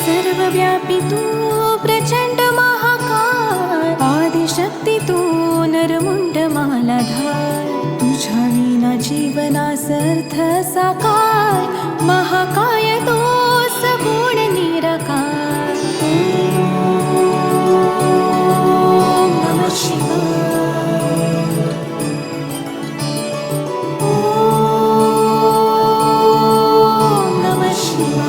सर्वव्यापी तू प्रचंड महाकाय, आदिशक्ती तू नरमुंड मालाधार, तुझ्या विना जीवनास अर्थ साकार, महाकाय तो सगुण निराकार. ओम नमः शिवाय. ओम नमः शिवाय.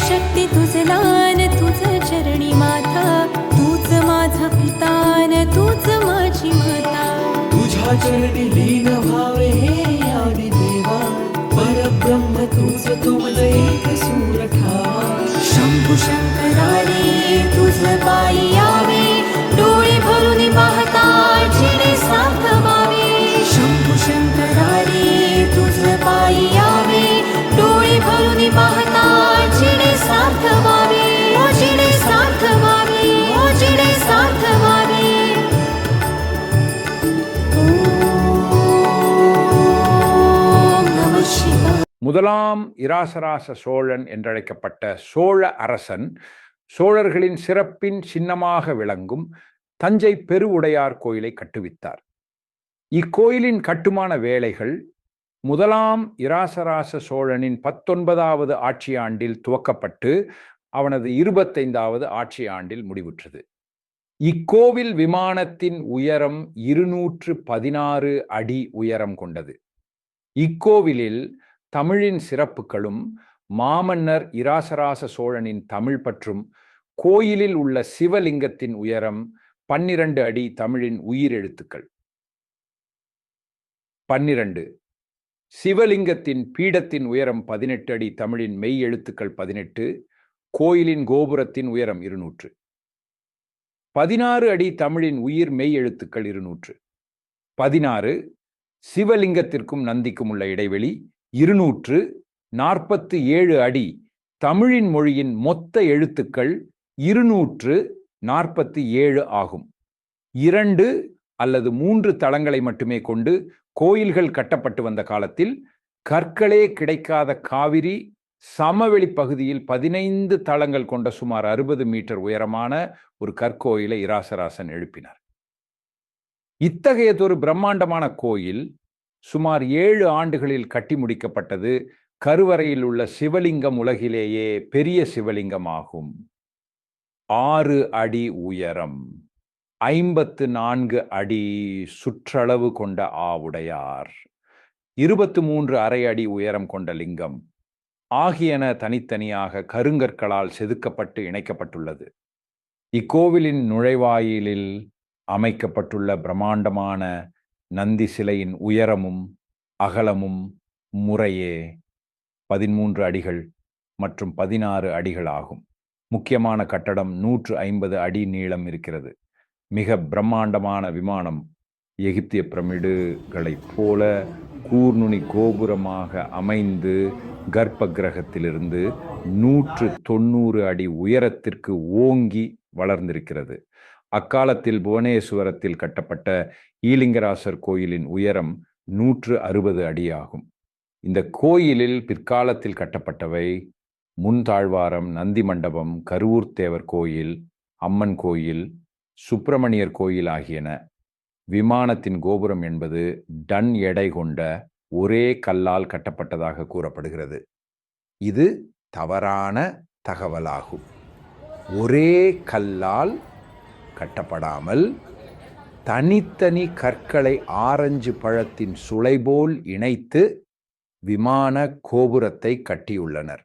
शक्ती तुझ लान, तुझ चरणी माता, तूच माझा पितान, तूच माझी माता. तुझ्या चरणी लीन व्हावे हे आदि देवा, परब्रह्म तूच तुझ एक सूर ठावा. शंभू शंकरारे तुझ पायी यावे, डोळे भरून पाहता जिने साथ व्हावे. शंभू शंकरारे तुझ पायी यावे, डोळे भरून पाहता जिने साथ व्हावे, ओ जिने साथ व्हावे, ओ जिने साथ व्हावे. ओम नमः शिवाय. முதலாம் இராசராச சோழன் என்றழைக்கப்பட்ட சோழ அரசன் சோழர்களின் சிறப்பின் சின்னமாக விளங்கும் தஞ்சை பெருவுடையார் கோயிலை கட்டுவித்தார். இக்கோயிலின் கட்டுமான வேலைகள் முதலாம் இராசராச சோழனின் 19வது ஆட்சி ஆண்டில் துவக்கப்பட்டு அவனது 25வது ஆட்சி ஆண்டில் முடிவுற்றது. இக்கோவில் விமானத்தின் உயரம் 216 அடி உயரம் கொண்டது. இக்கோவிலில் தமிழின் சிறப்புகளும் மாமன்னர் இராசராச சோழனின் தமிழ் பற்றும், கோயிலில் உள்ள சிவலிங்கத்தின் உயரம் 12 அடி தமிழின் உயிரெழுத்துக்கள். 12. சிவலிங்கத்தின் பீடத்தின் உயரம் 18 அடி தமிழின் மெய் எழுத்துக்கள் 18. கோயிலின் கோபுரத்தின் உயரம் 200. 16 அடி தமிழின் உயிர் மெய் எழுத்துக்கள் 200. 16. சிவலிங்கத்திற்கும் நந்திக்கும் உள்ள இடைவெளி 247 அடி தமிழின் மொழியின் மொத்த எழுத்துக்கள் 247 ஆகும். 2 அல்லது 3 தளங்களை மட்டுமே கொண்டு கோயில்கள் கட்டப்பட்டு வந்த காலத்தில் கற்களே கிடைக்காத காவிரி சமவெளி பகுதியில் 15 தளங்கள் கொண்ட சுமார் 60 மீட்டர் உயரமான ஒரு கற்கோயிலை இராசராசன் எழுப்பினார். இத்தகையதொரு பிரம்மாண்டமான கோயில் சுமார் 7 ஆண்டுகளில் கட்டி முடிக்கப்பட்டது. கருவறையில் உள்ள சிவலிங்கம் உலகிலேயே பெரிய சிவலிங்கம் ஆகும். 6 அடி உயரம், 54 அடி சுற்றளவு கொண்ட ஆவுடையார், 23 அரை அடி உயரம் கொண்ட லிங்கம் ஆகியன தனித்தனியாக கருங்கற்களால் செதுக்கப்பட்டு இணைக்கப்பட்டுள்ளது. இக்கோவிலின் நுழைவாயிலில் அமைக்கப்பட்டுள்ள பிரம்மாண்டமான நந்தி சிலையின் உயரமும் அகலமும் முறையே 13 அடிகள் மற்றும் 16 அடிகள் ஆகும். முக்கியமான கட்டடம் 150 அடி நீளம் இருக்கிறது. மிக பிரம்மாண்டமான விமானம் எகிப்திய பிரமிடுகளைப் போல கூர்நுனி கோபுரமாக அமைந்து கர்ப்ப கிரகத்திலிருந்து 190 அடி உயரத்திற்கு ஓங்கி வளர்ந்திருக்கிறது. அக்காலத்தில் புவனேஸ்வரத்தில் கட்டப்பட்ட ஈலிங்கராசர் கோயிலின் உயரம் 160 அடி ஆகும். இந்த கோயிலில் பிற்காலத்தில் கட்டப்பட்டவை முன்தாழ்வாரம், நந்தி மண்டபம், கருவூர்தேவர் கோயில், அம்மன் கோயில், சுப்பிரமணியர் கோயில் ஆகியன. விமானத்தின் கோபுரம் என்பது டன் எடை கொண்ட ஒரே கல்லால் கட்டப்பட்டதாக கூறப்படுகிறது. இது தவறான தகவலாகும். ஒரே கல்லால் கட்டப்படாமல் தனித்தனி கற்களை ஆரஞ்சு பழத்தின் சுளை போல் இணைத்து விமான கோபுரத்தை கட்டியுள்ளனர்.